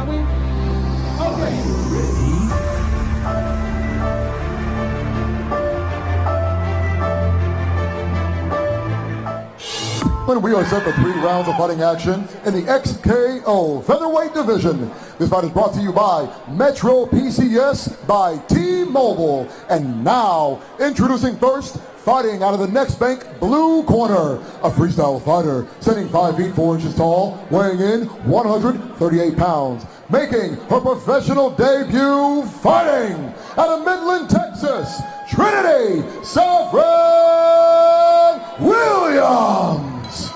shall we? Okay. Ready? And we are set for 3 rounds of fighting action in the XKO featherweight division. This fight is brought to you by Metro PCS by T-Mobile. And now, introducing first, fighting out of the next bank blue corner, a freestyle fighter, standing 5 feet 4 inches tall, weighing in 138 pounds, making her professional debut, fighting out of Midland, Texas, Trinity Williams.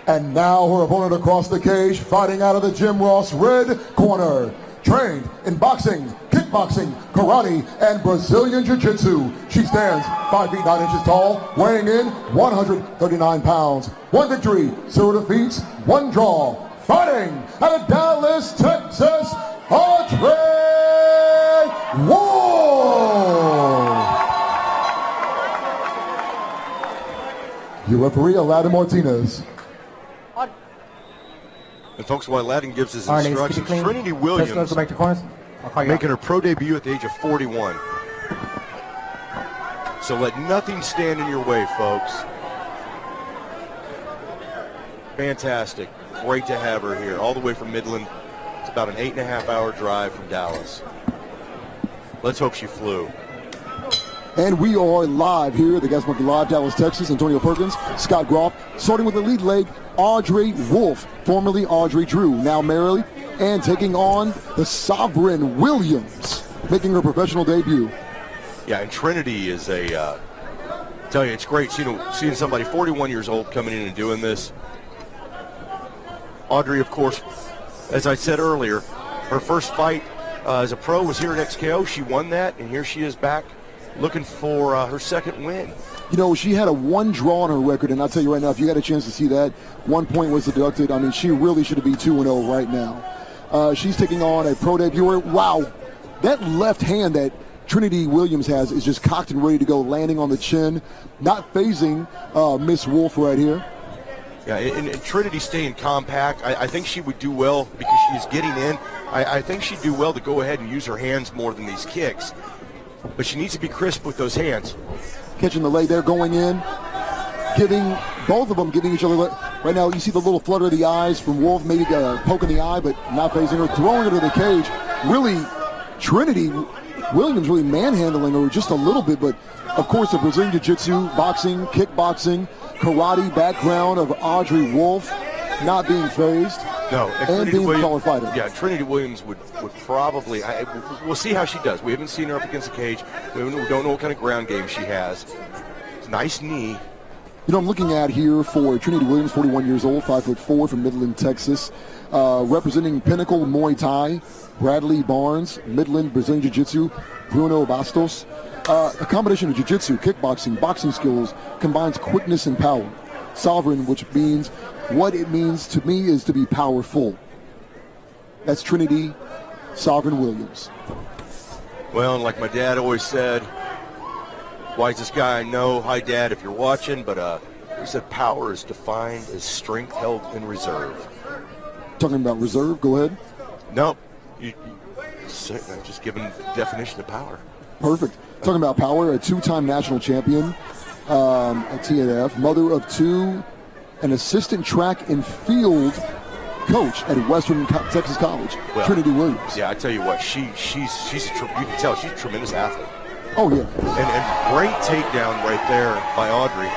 And now her opponent across the cage, fighting out of the Jim Ross red corner, trained in boxing, kickboxing, karate, and Brazilian Jiu-Jitsu. She stands 5 feet 9 inches tall, weighing in 139 pounds. 1 victory, 0 defeats, 1 draw. Fighting out of Dallas, Texas, Audrey Wolf. Your referee, Aladdin Martinez. And folks, while Aladdin gives his instructions, Trinity Williams making her pro debut at the age of 41. So let nothing stand in your way, folks. Fantastic. Great to have her here, all the way from Midland. It's about an 8.5-hour drive from Dallas. Let's hope she flew. And we are live here at the Gas Monkey Live, Dallas, Texas. Antonio Perkins, Scott Groff, starting with the lead leg, Audrey Wolf, formerly Audrey Drew, now Merrily, and taking on the Sovereign Williams, making her professional debut. Yeah, and Trinity is I tell you, it's great seeing somebody 41 years old coming in and doing this. Audrey, of course, as I said earlier, her first fight as a pro was here at XKO. She won that, and here she is back looking for her second win. You know, she had a 1 draw on her record, and I'll tell you right now, if you got a chance to see that, 1 point was deducted. I mean, she really should be 2-0 right now. She's taking on a pro debuter. Wow, that left hand that Trinity Williams has is just cocked and ready to go, landing on the chin, not phasing Miss Wolf right here. Yeah, and Trinity staying compact. I think she would do well because she's getting in. I think she'd do well to go ahead and use her hands more than these kicks. But she needs to be crisp with those hands. Catching the leg there, going in, giving both of them, giving each other. Right now, you see the little flutter of the eyes from Wolf, maybe poking the eye, but not phasing her, throwing her to the cage. Really, Trinity Williams really manhandling her just a little bit, but of course, the Brazilian Jiu-Jitsu, boxing, kickboxing, karate background of Audrey Wolf, not being phased. No, and being a taller fighter. Yeah, Trinity Williams would probably. We'll see how she does. We haven't seen her up against the cage. We don't know what kind of ground game she has. It's a nice knee. You know, I'm looking at here for Trinity Williams, 41 years old, 5'4", from Midland, Texas, representing Pinnacle Muay Thai, Bradley Barnes, Midland Brazilian Jiu-Jitsu, Bruno Bastos. A combination of jiu-jitsu, kickboxing, boxing skills, combines quickness and power. Sovereign, which means what it means to me is to be powerful. That's Trinity Sovereign Williams. Well, like my dad always said, wisest guy I know. Hi, Dad, if you're watching. But he said power is defined as strength held in reserve. Talking about reserve, go ahead. No, I'm just giving the definition of power. Perfect. Talking about power, a 2-time national champion at TNF, mother of 2, an assistant track and field coach at Western Texas College, well, Trinity Williams. Yeah, I tell you what, you can tell she's a tremendous athlete. Oh, yeah. And great takedown right there by Audrey.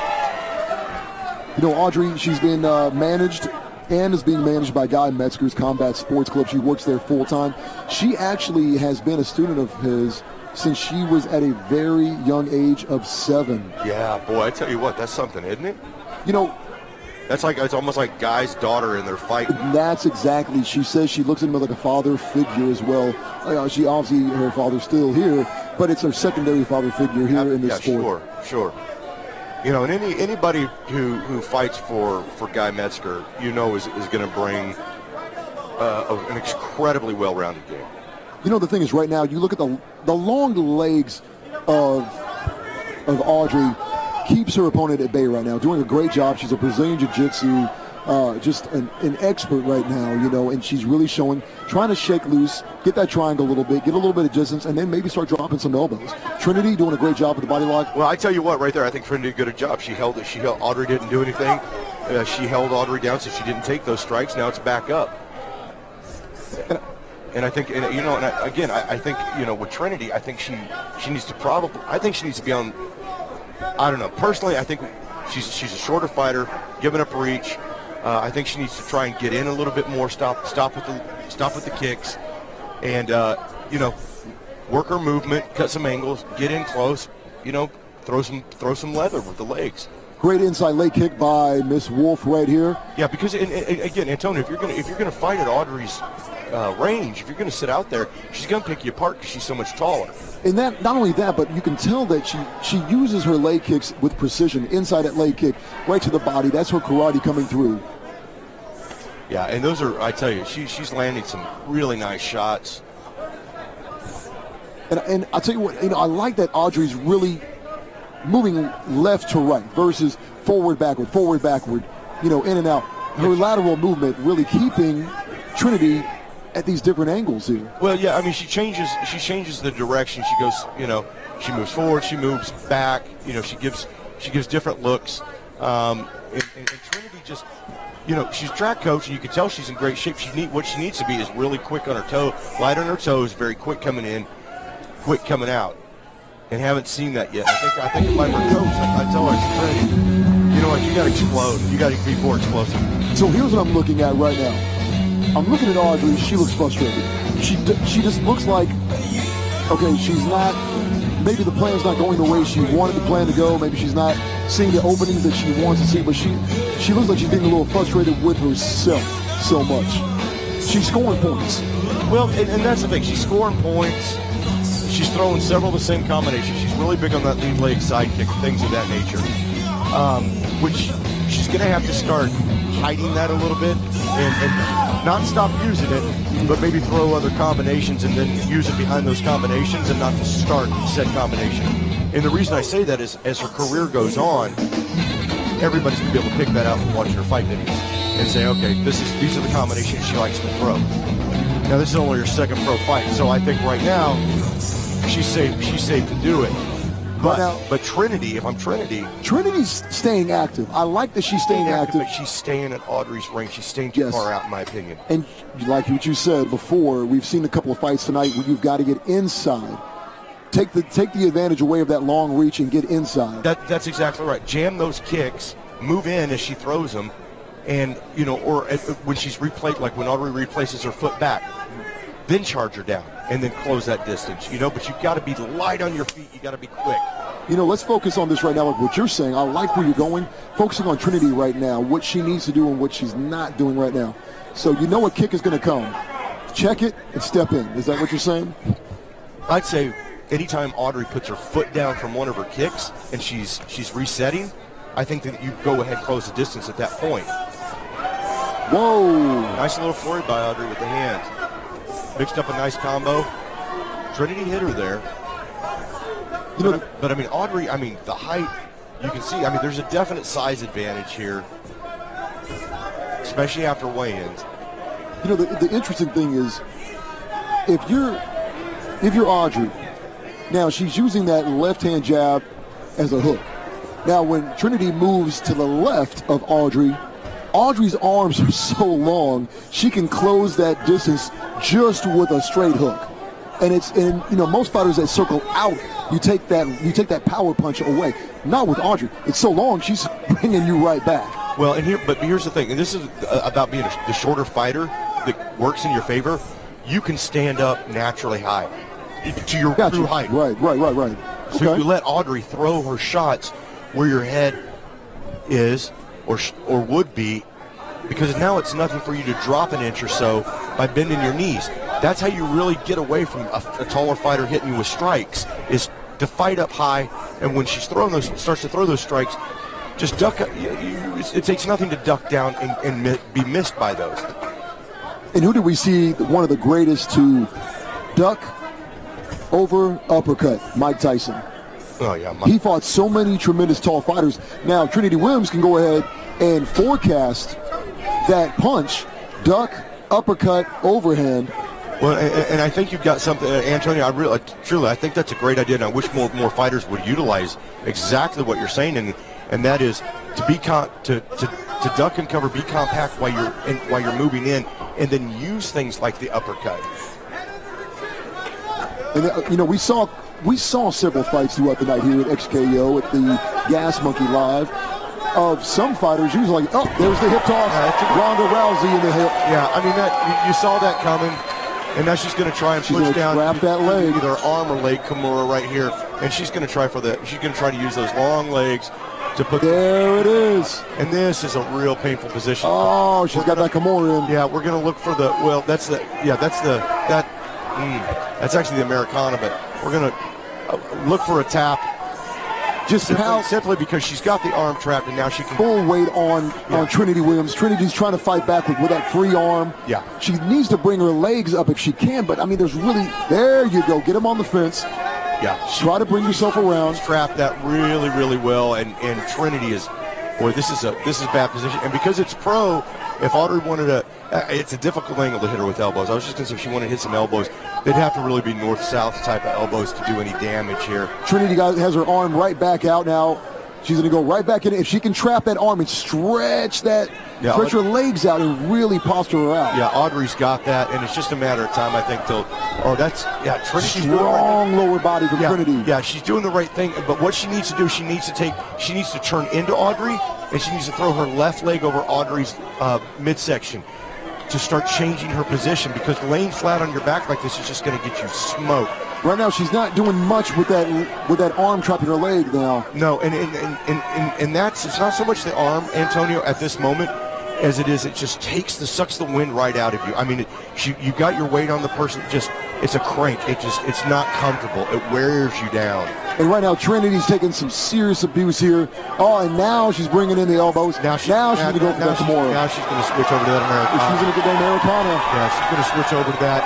You know, Audrey, she's been managed and is being managed by Guy Metzger's Combat Sports Club. She works there full-time. She actually has been a student of his since she was at a very young age of 7. Yeah, boy, I tell you what, that's something, isn't it? You know, it's almost like Guy's daughter in their fight. That's exactly. She says she looks at him like a father figure as well. She obviously, her father's still here, but it's her secondary father figure here in this sport. Sure. You know, and anybody who fights for Guy Metzger, you know, is going to bring an incredibly well-rounded game. You know, the thing is, right now, you look at the long legs of Audrey, keeps her opponent at bay right now, doing a great job. She's a Brazilian Jiu-Jitsu just an expert right now, you know, and she's really trying to shake loose, get that triangle a little bit, get a little bit of distance, and then maybe start dropping some elbows. Trinity doing a great job with the body lock. Well, I tell you what, right there, I think Trinity did a good job. She held it. Audrey didn't do anything. She held Audrey down, so she didn't take those strikes. Now it's back up. And I think, I think, you know, with Trinity, I think she needs to be on. I don't know. Personally, I think she's a shorter fighter, giving up reach. I think she needs to try and get in a little bit more. Stop with the kicks, and you know, work her movement, cut some angles, get in close. You know, throw some leather with the legs. Great inside leg kick by Miss Wolf right here. Yeah, because again, Antonio, if you're gonna fight at Audrey's range, if you're gonna sit out there, she's gonna pick you apart because she's so much taller. And that, not only that, but you can tell that she uses her leg kicks with precision. Inside that leg kick, right to the body. That's her karate coming through. Yeah, and those are, I tell you, she's landing some really nice shots. And I'll tell you what, you know, I like that Audrey's really moving left to right versus forward, backward, you know, in and out. Her lateral movement really keeping Trinity at these different angles here. Well, yeah, I mean, she changes the direction. She goes, you know, she moves forward, she moves back. You know, she gives different looks. And Trinity just, you know, she's a track coach, and you can tell she's in great shape. What she needs to be is really quick on her toe, light on her toes, very quick coming in, quick coming out. And haven't seen that yet. I think if I'm her coach, I tell her, Trinity, you know what, you got to explode. You got to be more explosive. So here's what I'm looking at right now. I'm looking at Audrey. She looks frustrated. She just looks like, okay, she's not, maybe the plan's not going the way she wanted the plan to go. Maybe she's not seeing the openings that she wants to see, but she looks like she's getting a little frustrated with herself so much. She's scoring points. Well, and that's the thing. She's scoring points. She's throwing several of the same combinations. She's really big on that lead leg side kick, things of that nature, which she's going to have to start hiding that a little bit and not stop using it, but maybe throw other combinations and then use it behind those combinations and not to start said combination. And the reason I say that is as her career goes on, everybody's going to be able to pick that out and watch her fight videos and say, okay, these are the combinations she likes to throw. Now, this is only her second pro fight, so I think right now she's safe to do it. But Trinity, if I'm Trinity, Trinity's staying active. I like that she's staying active. But she's staying at Audrey's range. She's staying too far out, in my opinion. And like what you said before, we've seen a couple of fights tonight where you've got to get inside. Take the advantage away of that long reach and get inside. That's exactly right. Jam those kicks, move in as she throws them, and, you know, or when she's replayed, like when Audrey replaces her foot back, then charge her down and then close that distance, you know, but you've got to be light on your feet. You got to be quick. You know, let's focus on this right now, like what you're saying. I like where you're going, focusing on Trinity right now, what she needs to do and what she's not doing right now. So you know a kick is going to come. Check it and step in. Is that what you're saying? I'd say anytime Audrey puts her foot down from one of her kicks and she's resetting, I think that you go ahead and close the distance at that point. Whoa. Nice little flurry by Audrey with the hands. Mixed up a nice combo. Trinity hit her there. But I mean, Audrey, the height, you can see, there's a definite size advantage here, especially after weigh-ins. You know, the interesting thing is, if you're Audrey, now she's using that left-hand jab as a hook. Now, when Trinity moves to the left of Audrey, Audrey's arms are so long, she can close that distance just with a straight hook. And you know, most fighters that circle out, you take that power punch away. Not with Audrey. It's so long, she's bringing you right back. Well, but here's the thing, and this is about being the shorter fighter that works in your favor. You can stand up naturally high to your true height. Right. So Okay. you let Audrey throw her shots where your head is or would be, because now it's nothing for you to drop an inch or so by bending your knees. That's how you really get away from a taller fighter hitting you with strikes, is to fight up high, and when she's starts to throw those strikes, just duck. It takes nothing to duck down and be missed by those. And who did we see one of the greatest to duck over uppercut? Mike Tyson. Oh, yeah. He fought so many tremendous tall fighters. Now, Trinity Williams can go ahead and forecast that punch, duck, uppercut, overhand. Well, and I think you've got something, Antonio. I think that's a great idea, and I wish more fighters would utilize exactly what you're saying, and that is to be to duck and cover, be compact while you're moving in, and then use things like the uppercut. And you know, we saw several fights throughout the night here at XKO at the Gas Monkey Live of some fighters usually like, oh, there's the hip toss, Ronda Rousey in the hip. Yeah, I mean you saw that coming. And now she's going to try and push down, grab that leg, either arm or leg, Kimura right here, and she's going to try to use those long legs to put. There it is. And this is a real painful position. Oh, she's got that Kimura in. Yeah, we're going to look for the. Well, that's actually the Americana, but we're going to look for a tap. Just simply because she's got the arm trapped, and now she can full weight on Trinity Williams. Trinity's trying to fight back with that free arm. Yeah, she needs to bring her legs up if she can, but I mean, there's really, there you go, get him on the fence. Yeah, try to bring yourself around. Trapped that really well, and Trinity is, boy, this is a bad position, and because it's pro. If Audrey wanted to, it's a difficult angle to hit her with elbows. I was just going to say if she wanted to hit some elbows, they'd have to really be north-south type of elbows to do any damage here. Trinity has her arm right back out now. She's going to go right back in. If she can trap that arm and stretch her legs out and really posture her out. Yeah, Audrey's got that, and it's just a matter of time, I think, till, Trinity's strong lower body from Trinity. Yeah, she's doing the right thing, but what she needs to do, she needs to turn into Audrey, and she needs to throw her left leg over Audrey's midsection to start changing her position, because laying flat on your back like this is just going to get you smoked. Right now, she's not doing much with that arm trapping her leg now. No, and that's, it's not so much the arm, Antonio, at this moment, as it is, it just sucks the wind right out of you. I mean, you got your weight on the person, it's a crank. It's not comfortable. It wears you down. And right now, Trinity's taking some serious abuse here. Oh, and now she's bringing in the elbows. Now she's going to go for that Kimura. Now she's going to switch over to that Americana. She's going to get that Americana. Yeah, she's going to switch over to that.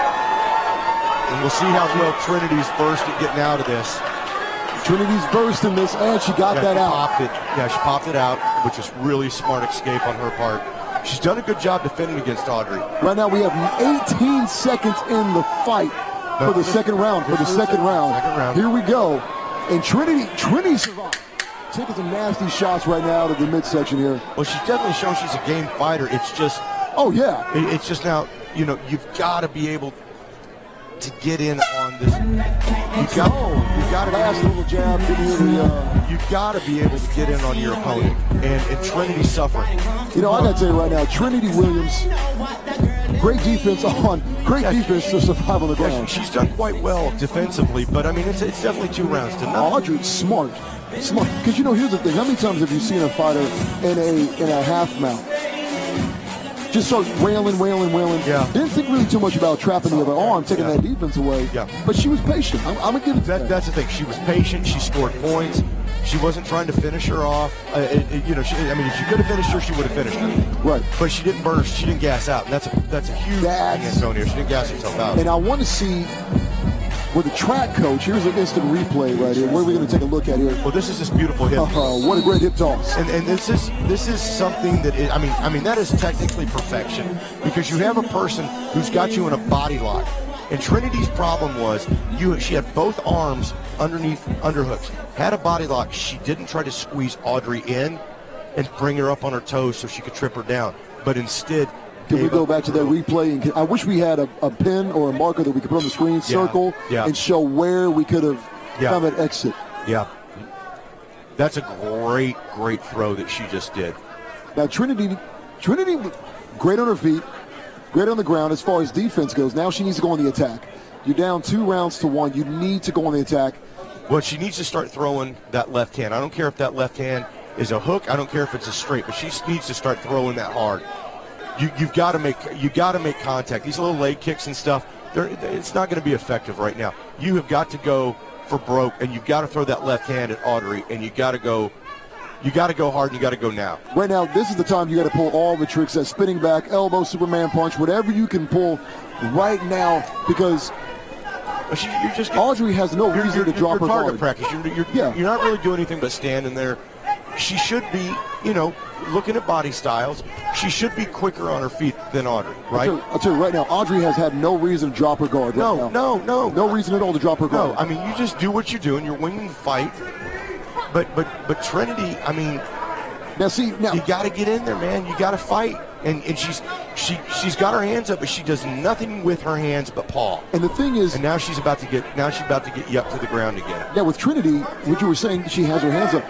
And we'll see how well Trinity's first at getting out of this. Trinity's burst in this, and she got that out. She popped it out, which is really smart escape on her part. She's done a good job defending against Audrey. Right now we have 18 seconds in the fight for the second round. Here we go. And Trinity survived. Taking some nasty shots right now to the midsection here. Well, she's definitely shown she's a game fighter. It's just, it's just now, you've got to be able to get in on this. You've got to last little jab. You've got to be able to get in on your opponent, and Trinity's suffering. I got to tell you right now, Trinity Williams, great defense to survive on the ground. She's done quite well defensively, but I mean, it's definitely 2 rounds to nothing. Audrey's smart, because here's the thing: how many times have you seen a fighter in a half mount just start wailing? Yeah. Didn't think really too much about trapping the other arm, taking that defense away. Yeah. But she was patient. I'm gonna give it that. That's the thing. She was patient. She scored points. She wasn't trying to finish her off. If she could have finished her, she would have finished her. Right. But she didn't burst. She didn't gas out. And that's a huge thing, Antonio. She didn't gas herself out. And I want to see with the track coach. Here's an instant replay right here. What are we going to take a look at here? Well, this is this beautiful hip. What a great hip toss. And this is something that is, I mean that is technically perfection, because you have a person who's got you in a body lock. And Trinity's problem was she had both arms underneath underhooks, had a body lock. She didn't try to squeeze Audrey in and bring her up on her toes so she could trip her down, but instead. Can we go back to that replay? And I wish we had a pen or a marker that we could put on the screen, circle, and show where we could have found that exit. Yeah. That's a great throw that she just did. Now, Trinity, great on her feet, great on the ground as far as defense goes. Now she needs to go on the attack. You're down 2 rounds to 1. You need to go on the attack. Well, she needs to start throwing that left hand. I don't care if that left hand is a hook. I don't care if it's a straight, but she needs to start throwing that hard. You've got to make contact. These little leg kicks and stuff, it's not going to be effective right now. You have got to go for broke, and you've got to throw that left hand at Audrey, and you got to go hard, and you got to go now. Right now, this is the time you got to pull all the tricks, that spinning back, elbow, Superman punch, whatever you can pull right now, because Audrey has no reason to drop her guard. Target practice. You're not really doing anything but standing there. she should be, you know, looking at body styles, she should be quicker on her feet than Audrey, right? I'll tell you right now, Audrey has had no reason to drop her guard right now. No reason at all to drop her guard. No, I mean, you just do what you're doing. You're winning the fight. But Trinity, I mean, now you got to get in there, man. You got to fight. And she's got her hands up, but she does nothing with her hands but paw. And the thing is, and now she's about to get you up to the ground again. Yeah, with Trinity, what you were saying, she has her hands up.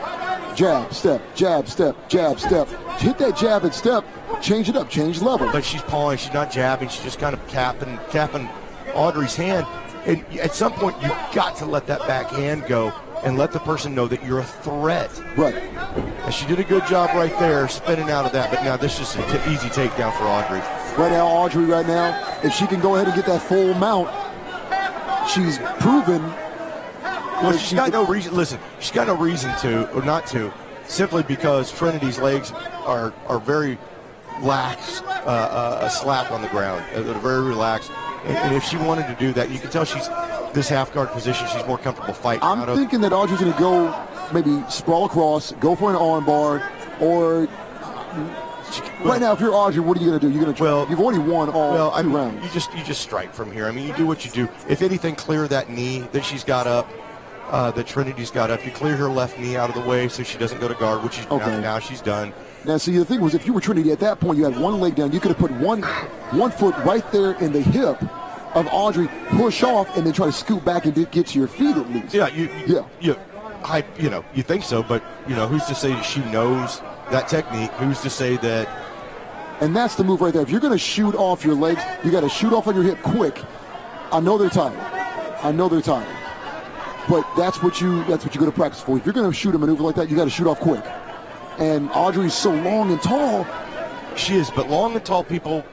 Jab, step, jab, step, jab, step. Hit that jab and step, change it up, change level. But she's pawing, she's not jabbing, she's just kind of tapping Audrey's hand. And at some point, you've got to let that backhand go and let the person know that you're a threat. Right. And she did a good job right there, spinning out of that. But now this is an easy takedown for Audrey. Right now, Audrey, if she can go ahead and get that full mount, she's proven. Well, she's got no reason. Listen, she's got no reason to or not to, simply because Trinity's legs are very lax, slack on the ground. They're very relaxed. And if she wanted to do that, you can tell she's this half guard position. She's more comfortable fighting. I'm thinking that Audrey's going to go maybe sprawl across, go for an arm bar, or right now, if you're Audrey, what are you going to do? You're going to try. You've already won all two rounds. You just strike from here. I mean, you do what you do. If anything, clear that knee that she's got up. That Trinity's got up. You clear her left knee out of the way so she doesn't go to guard, which she's now she's done. Now, see, the thing was, if you were Trinity at that point, you had one leg down. You could have put one foot right there in the hip of Audrey, push off, and then try to scoot back and get to your feet at least. Yeah, you think so, but who's to say that she knows that technique? Who's to say that? And that's the move right there. If you're going to shoot off your legs, you got to shoot off on your hip quick. I know they're tired. But that's what you go to practice for. If you're going to shoot a maneuver like that, you got to shoot off quick. And Audrey's so long and tall. She is, but long and tall people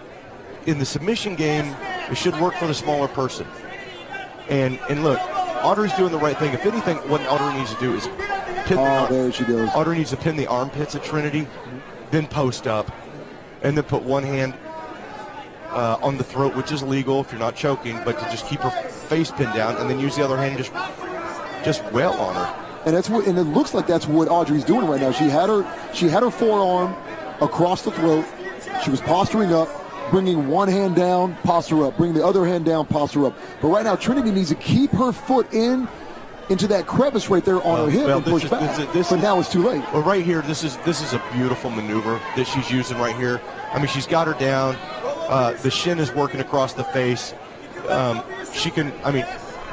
in the submission game, it should work for the smaller person. And look, Audrey's doing the right thing. If anything, what Audrey needs to do is pin there she goes. Audrey needs to pin the armpits at Trinity, then post up, and then put one hand on the throat, which is legal if you're not choking, but to just keep her face pinned down, and then use the other hand just wail on her. And it looks like that's what Audrey's doing right now. She had her forearm across the throat. She was posturing up, bringing one hand down, posture up, bring the other hand down, posture up. But right now, Trinity needs to keep her foot into that crevice right there on her hip and push back. But now it's too late. Well, right here, this is a beautiful maneuver that she's using right here. I mean, she's got her down. The shin is working across the face. She can. I mean,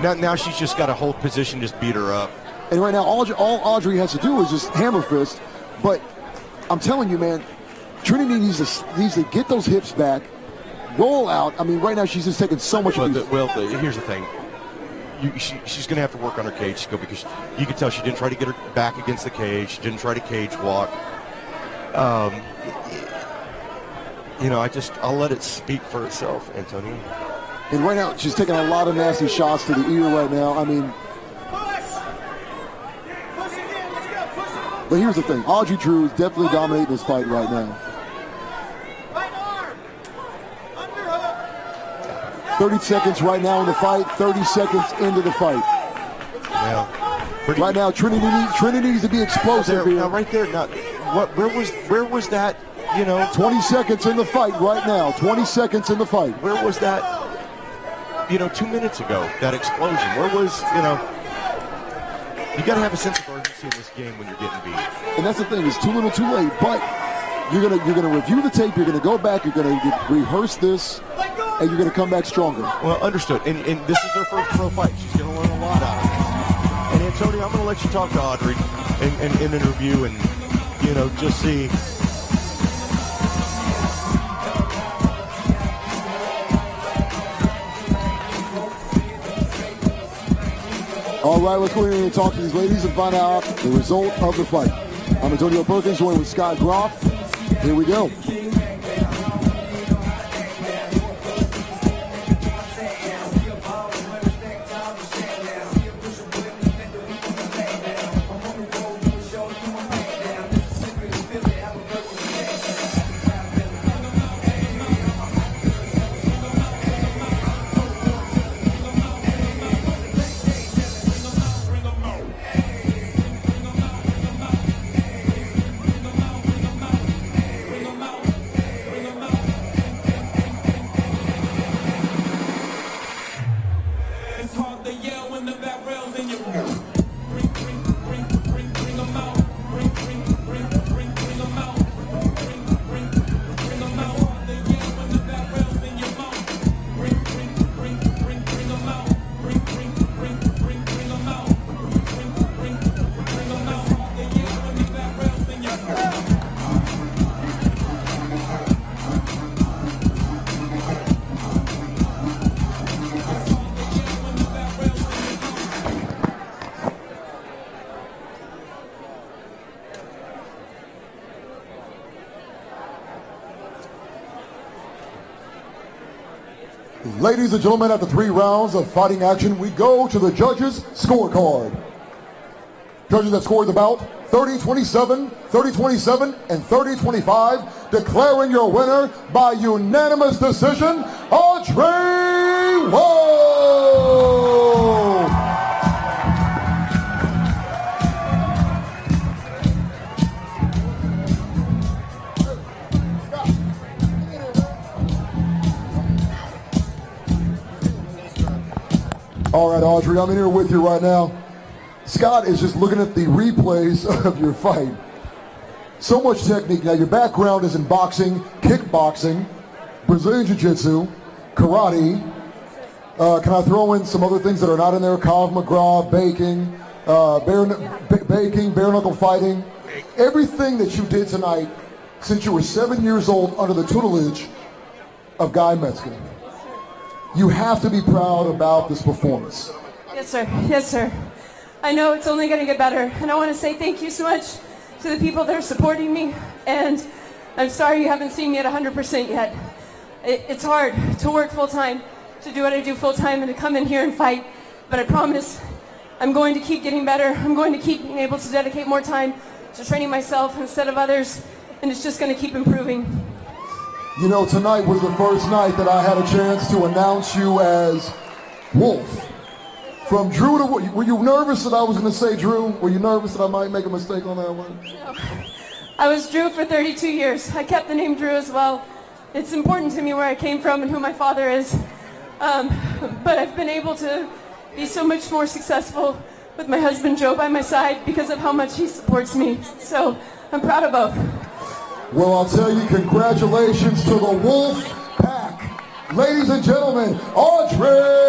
now she's just got to hold position, just beat her up. And right now, all Audrey has to do is just hammer fist. But I'm telling you, man, Trinity needs to get those hips back, roll out. I mean, right now she's just taking so much abuse. Here's the thing. She's going to have to work on her cage skill, because you can tell she didn't try to get her back against the cage. She didn't try to cage walk. I'll let it speak for itself, Antonio. And right now, she's taking a lot of nasty shots to the ear right now. I mean, but here's the thing. Audrey Drew is definitely dominating this fight right now. 30 seconds right now in the fight. 30 seconds into the fight. Yeah. Right now, Trinity needs to be explosive here. Now, right there. Now, where was that? 20 seconds in the fight right now. 20 seconds in the fight. Where was that? 2 minutes ago, that explosion. Where was, you got to have a sense of urgency in this game when you're getting beat. And that's the thing, it's too little too late, but you're gonna review the tape, you're gonna go back, you're gonna rehearse this, and you're gonna come back stronger. Well, understood. And this is her first pro fight. She's gonna learn a lot out of it. And Antonio, I'm gonna let you talk to Audrey in an interview and, just see. All right, let's go in and talk to these ladies and find out the result of the fight. I'm Antonio Perkins, joined with Scott Groff. Here we go. Ladies and gentlemen, after 3 rounds of fighting action, we go to the judges' scorecard. Judges that scored the bout 30-27, 30-27, and 30-25, declaring your winner by unanimous decision, Audrey. Whoa! All right, Audrey, I'm in here with you right now. Scott is just looking at the replays of your fight. So much technique. Now, your background is in boxing, kickboxing, Brazilian Jiu-Jitsu, karate. Can I throw in some other things that are not in there? Krav Maga, baking, bare knuckle fighting. Everything that you did tonight since you were 7 years old under the tutelage of Guy Metzger. You have to be proud about this performance. Yes, sir. Yes, sir. I know it's only going to get better, and I want to say thank you so much to the people that are supporting me, and I'm sorry you haven't seen me at 100% yet. It's hard to work full-time, to do what I do full-time, and to come in here and fight, but I promise I'm going to keep getting better. I'm going to keep being able to dedicate more time to training myself instead of others, and it's just going to keep improving. You know, tonight was the first night that I had a chance to announce you as Wolf. From Drew to, were you nervous that I was going to say Drew? Were you nervous that I might make a mistake on that one? No. I was Drew for 32 years. I kept the name Drew as well. It's important to me where I came from and who my father is. But I've been able to be so much more successful with my husband Joe by my side because of how much he supports me. So I'm proud of both. Well, I'll tell you, congratulations to the Wolf Pack. Ladies and gentlemen, Audrey!